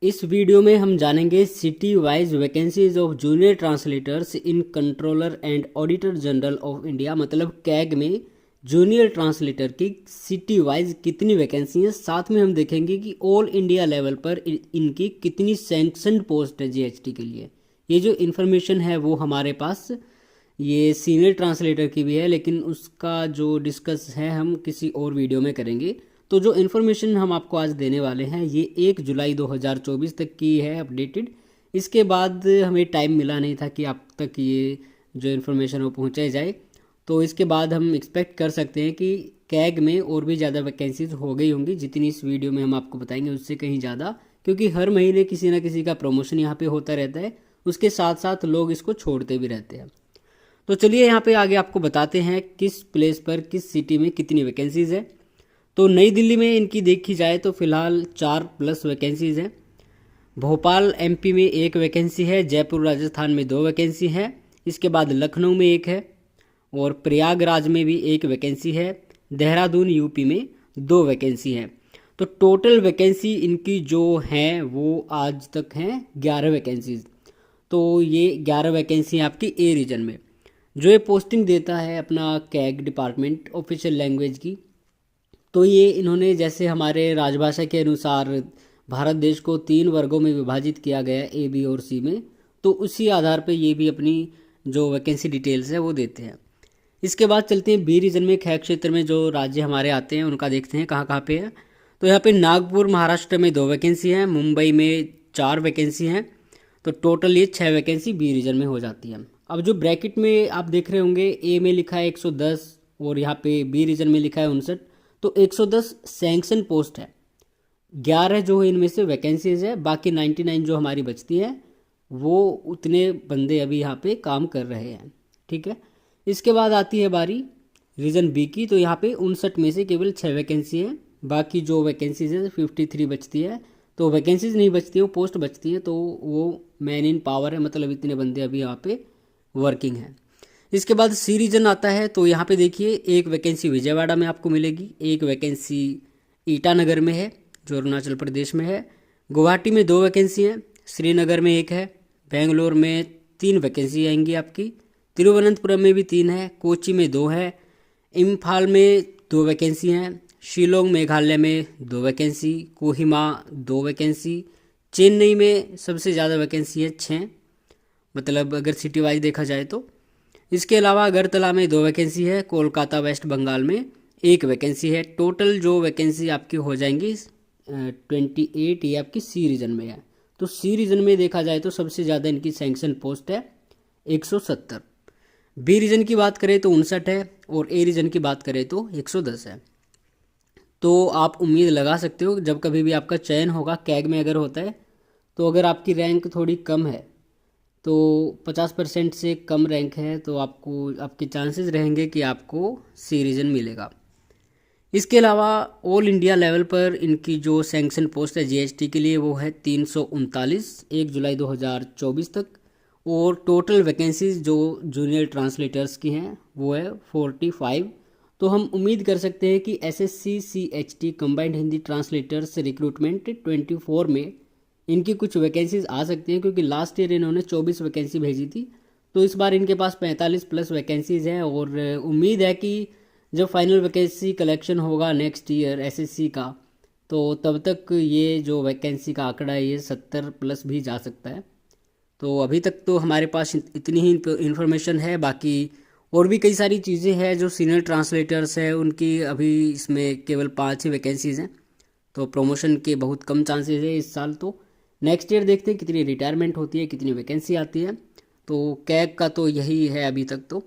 इस वीडियो में हम जानेंगे city wise vacancies of junior translators in controller and auditor general of India, मतलब कैग में जूनियर ट्रांसलेटर की सिटी वाइज कितनी वैकेंसी है। साथ में हम देखेंगे कि ऑल इंडिया लेवल पर इनकी कितनी सैंक्शनड पोस्ट है जीएचटी के लिए। ये जो इन्फॉर्मेशन है वो हमारे पास ये सीनियर ट्रांसलेटर की भी है, लेकिन उसका जो डिस्कस है हम किसी और वीडियो में करेंगे। तो जो इन्फॉर्मेशन हम आपको आज देने वाले हैं ये 1 जुलाई 2024 तक की है अपडेटेड। इसके बाद हमें टाइम मिला नहीं था कि आप तक ये जो इन्फॉर्मेशन वो पहुँचाई जाए, तो इसके बाद हम एक्सपेक्ट कर सकते हैं कि कैग में और भी ज़्यादा वैकेंसीज हो गई होंगी, जितनी इस वीडियो में हम आपको बताएंगे उससे कहीं ज़्यादा, क्योंकि हर महीने किसी ना किसी का प्रमोशन यहाँ पे होता रहता है। उसके साथ साथ लोग इसको छोड़ते भी रहते हैं। तो चलिए यहाँ पे आगे आपको बताते हैं किस प्लेस पर किस सिटी में कितनी वैकेंसीज है। तो नई दिल्ली में इनकी देखी जाए तो फिलहाल 4+ वैकेंसीज हैं। भोपाल एमपी में 1 वैकेंसी है, जयपुर राजस्थान में 2 वैकेंसी है, इसके बाद लखनऊ में 1 है और प्रयागराज में भी 1 वैकेंसी है, देहरादून यूपी में 2 वैकेंसी है। तो टोटल वैकेंसी इनकी जो हैं वो आज तक हैं 11 वैकेंसीज। तो ये 11 वैकेंसी आपकी ए रीजन में। जो ये पोस्टिंग देता है अपना कैग डिपार्टमेंट ऑफिशियल लैंग्वेज की, तो ये इन्होंने जैसे हमारे राजभाषा के अनुसार भारत देश को 3 वर्गों में विभाजित किया गया ए, बी और सी में, तो उसी आधार पे ये भी अपनी जो वैकेंसी डिटेल्स है वो देते हैं। इसके बाद चलते हैं बी रीजन में। खैर क्षेत्र में जो राज्य हमारे आते हैं उनका देखते हैं कहाँ कहाँ पे है। तो यहाँ पे नागपुर महाराष्ट्र में 2 वैकेंसी हैं, मुंबई में 4 वैकेंसी हैं। तो टोटल ये 6 वैकेंसी बी रीजन में हो जाती है। अब जो ब्रैकेट में आप देख रहे होंगे ए में लिखा है 110 और यहाँ पे बी रीजन में लिखा है 59। तो 110 सैंक्शन पोस्ट है, 11 जो इनमें से वैकेंसीज है, बाकी 99 जो हमारी बचती है वो उतने बंदे अभी यहाँ पे काम कर रहे हैं। ठीक है, इसके बाद आती है बारी रीजन बी की। तो यहाँ पे 59 में से केवल 6 वैकेंसी है, बाकी जो वैकेंसीज है 53 बचती है। तो वैकेंसीज नहीं बचती है, वो पोस्ट बचती है, तो वो मैन इन पावर है, मतलब इतने बंदे अभी यहाँ पे वर्किंग है। इसके बाद सी रीजन आता है। तो यहाँ पे देखिए 1 वैकेंसी विजयवाड़ा में आपको मिलेगी, 1 वैकेंसी ईटानगर में है जो अरुणाचल प्रदेश में है, गुवाहाटी में 2 वैकेंसी हैं, श्रीनगर में 1 है, बेंगलोर में 3 वैकेंसी आएंगी आपकी, तिरुवनंतपुरम में भी 3 है, कोची में 2 है, इम्फाल में 2 वैकेंसी हैं, शिलोंग मेघालय में 2 वैकेंसी, कोहिमा 2 वैकेंसी, चेन्नई में सबसे ज़्यादा वैकेंसी है 6, मतलब अगर सिटी वाइज देखा जाए तो। इसके अलावा अगरतला में 2 वैकेंसी है, कोलकाता वेस्ट बंगाल में 1 वैकेंसी है। टोटल जो वैकेंसी आपकी हो जाएंगी 28, ये आपकी सी रीजन में है। तो सी रीजन में देखा जाए तो सबसे ज़्यादा इनकी सैंक्शन पोस्ट है 170। बी रीजन की बात करें तो 59 है और ए रीजन की बात करें तो 110 है। तो आप उम्मीद लगा सकते हो जब कभी भी आपका चयन होगा कैग में अगर होता है, तो अगर आपकी रैंक थोड़ी कम है तो 50% से कम रैंक है तो आपको आपके चांसेस रहेंगे कि आपको सी रीजन मिलेगा। इसके अलावा ऑल इंडिया लेवल पर इनकी जो सैंक्शन पोस्ट है जीएसटी के लिए वो है 339 1 जुलाई 2024 तक, और टोटल वैकेंसीज जो जूनियर ट्रांसलेटर्स की हैं वो है 45। तो हम उम्मीद कर सकते हैं कि SSC CHT combined Hindi translators recruitment 24 में इनकी कुछ वैकेंसीज आ सकती हैं, क्योंकि लास्ट ईयर इन्होंने 24 वैकेंसी भेजी थी। तो इस बार इनके पास 45+ वैकेंसीज हैं और उम्मीद है कि जब फाइनल वैकेंसी कलेक्शन होगा नेक्स्ट ईयर एसएससी का, तो तब तक ये जो वैकेंसी का आंकड़ा है ये 70+ भी जा सकता है। तो अभी तक तो हमारे पास इतनी ही इन्फॉर्मेशन है, बाकी और भी कई सारी चीज़ें हैं। जो सीनियर ट्रांसलेटर्स हैं उनकी अभी इसमें केवल 5 ही वैकेंसीज़ हैं, तो प्रमोशन के बहुत कम चांसेस है इस साल। तो नेक्स्ट ईयर देखते हैं कितनी रिटायरमेंट होती है, कितनी वैकेंसी आती है। तो कैग का तो यही है अभी तक तो।